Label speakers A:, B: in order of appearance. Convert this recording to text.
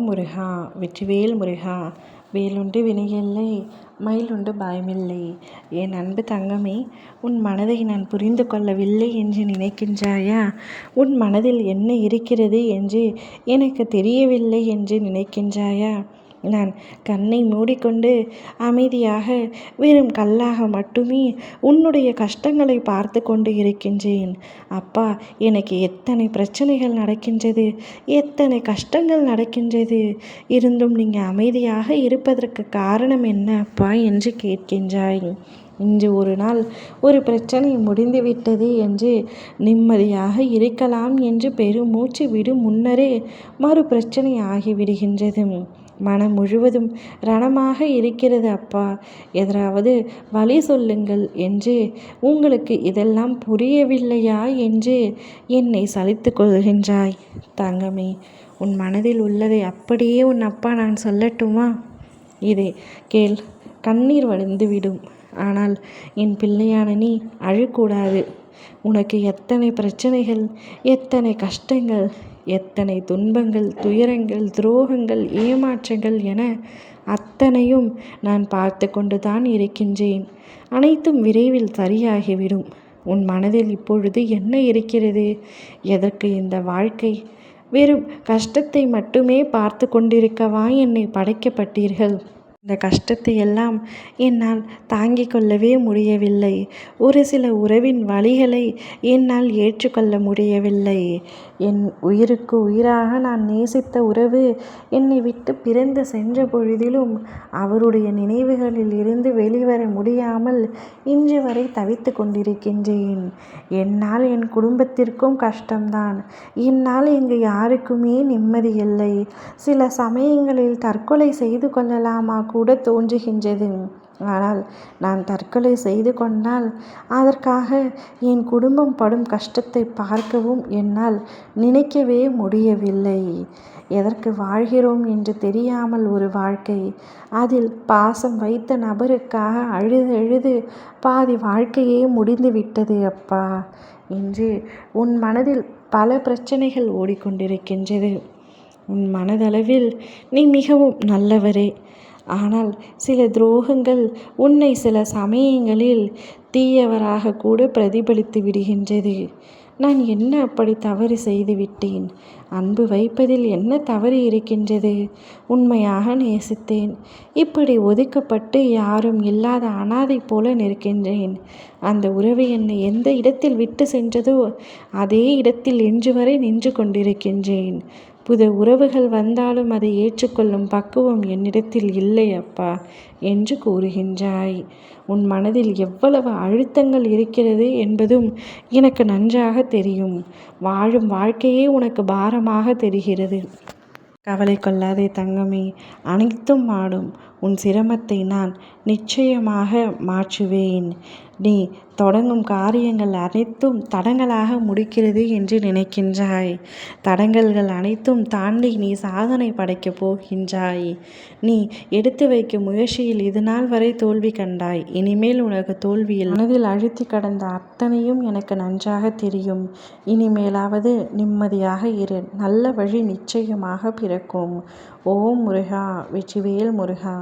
A: முருகா வெற்றிவேல் முருகா. வேலுண்டு வினையில்லை, மயிலுண்டு பயமில்லை. என் அன்பு தங்கமே, உன் மனதை நான் புரிந்து கொள்ளவில்லை என்று நினைக்கின்றாயா? உன் மனதில் என்ன இருக்கிறது என்று எனக்கு தெரியவில்லை என்று நினைக்கின்றாயா? நான் கண்ணை மூடிக்கொண்டு அமைதியாக வெறும் கல்லாக மட்டுமே உன்னுடைய கஷ்டங்களை பார்த்து கொண்டு இருக்கின்றேன். அப்பா, எனக்கு எத்தனை பிரச்சனைகள் நடக்கின்றது, எத்தனை கஷ்டங்கள் நடக்கின்றது, இருந்தும் நீங்கள் அமைதியாக இருப்பதற்கு காரணம் என்ன அப்பா என்று கேட்கின்றாய். இன்று ஒரு நாள் ஒரு பிரச்சனை முடிந்துவிட்டது என்று நிம்மதியாக இருக்கலாம் என்று பெருமூச்சு விடும் முன்னரே மறு பிரச்சனை ஆகிவிடுகின்றது. மனம் முழுவதும் ரணமாக இருக்கிறது அப்பா, எதாவது வழி சொல்லுங்கள் என்று. உங்களுக்கு இதெல்லாம் புரியவில்லையா என்று என்னை சலித்து கொள்கின்றாய். தங்கமே, உன் மனதில் உள்ளதை அப்படியே உன் அப்பா நான் சொல்லட்டுமா? இதை கேள், கண்ணீர் வடிந்துவிடும். ஆனால் என் பிள்ளையான நீ அழக்கூடாது. உனக்கு எத்தனை பிரச்சனைகள், எத்தனை கஷ்டங்கள், எத்தனை துன்பங்கள், துயரங்கள், துரோகங்கள், ஏமாற்றங்கள் என அத்தனையும் நான் பார்த்து கொண்டு தான் இருக்கின்றேன். அனைத்தும் விரைவில் சரியாகிவிடும். உன் மனதில் இப்பொழுது என்ன இருக்கிறது? எதற்கு இந்த வாழ்க்கை? வெறும் கஷ்டத்தை மட்டுமே பார்த்து கொண்டிருக்கவா என்னை படைக்கப்பட்டீர்கள்? இந்த கஷ்டத்தை எல்லாம் என்னால் தாங்கிக் கொள்ளவே முடியவில்லை. ஒரு சில உறவின் வழிகளை என்னால் ஏற்றுக்கொள்ள முடியவில்லை. என் உயிருக்கு உயிராக நான் நேசித்த உறவு என்னை விட்டு பிரிந்து சென்ற பொழுதிலும் அவருடைய நினைவுகளில் இருந்து வெளிவர முடியாமல் இன்று வரை தவித்து கொண்டிருக்கின்றேன். என்னால் என் குடும்பத்திற்கும் கஷ்டம்தான். என்னால் இங்கு யாருக்குமே நிம்மதி இல்லை. சில சமயங்களில் தற்கொலை செய்து கொள்ளலாமா கூட தோன்றுகின்றது. ஆனால் நான் தற்கொலை செய்து கொண்டால் அதற்காக என் குடும்பம் படும் கஷ்டத்தை பார்க்கவும் என்னால் நினைக்கவே முடியவில்லை. எதற்கு வாழ்கிறோம் என்று தெரியாமல் ஒரு வாழ்க்கை, அதில் பாசம் வைத்த நபருக்காக அழுது அழுது பாதி வாழ்க்கையே முடிந்து விட்டது அப்பா. இன்று உன் மனதில் பல பிரச்சனைகள் ஓடிக்கொண்டிருக்கின்றது. உன் மனதளவில் நீ மிகவும் நல்லவரே. ஆனால் சில துரோகங்கள் உன்னை சில சமயங்களில் தீயவராக கூட பிரதிபலித்து விடுகின்றது. நான் என்ன அப்படி தவறு செய்து விட்டேன்? அன்பு வைப்பதில் என்ன தவறு இருக்கின்றது? உண்மையாக நேசித்தேன். இப்படி ஒதுக்கப்பட்டு யாரும் இல்லாத அனாதை போல நிற்கின்றேன். அந்த உறவு என்னை எந்த இடத்தில் விட்டு சென்றதோ அதே இடத்தில் இன்று வரை நின்று கொண்டிருக்கின்றேன். புது உறவுகள் வந்தாலும் அதை ஏற்றுக்கொள்ளும் பக்குவம் என்னிடத்தில் இல்லை அப்பா என்று கூறுகின்றாய். உன் மனதில் எவ்வளவு அழுத்தங்கள் இருக்கிறது என்பதும் எனக்கு நன்றாக தெரியும். வாழும் வாழ்க்கையே உனக்கு பாரமாக தெரிகிறது. கவலை கொள்ளாதே தங்கமே, அனைத்தும் மாறும். உன் சிரமத்தை நான் நிச்சயமாக மாற்றுவேன். நீ தொடங்கும் காரியங்கள் அனைத்தும் தடங்களாக முடிக்கிறது என்று நினைக்கின்றாய். தடங்கல்கள் அனைத்தும் தாண்டி நீ சாதனை படைக்கப் போகின்றாய். நீ எடுத்து வைக்கும் முயற்சியில் இது நாள் வரை தோல்வி கண்டாய். இனிமேல் உனக்கு தோல்வியில் மனதில் அழுத்தி கடந்த அத்தனையும் எனக்கு நன்றாக தெரியும். இனிமேலாவது நிம்மதியாக இரு. நல்ல வழி நிச்சயமாக பிறக்கும். ஓம் முருகா வெற்றிவேல் முருகா.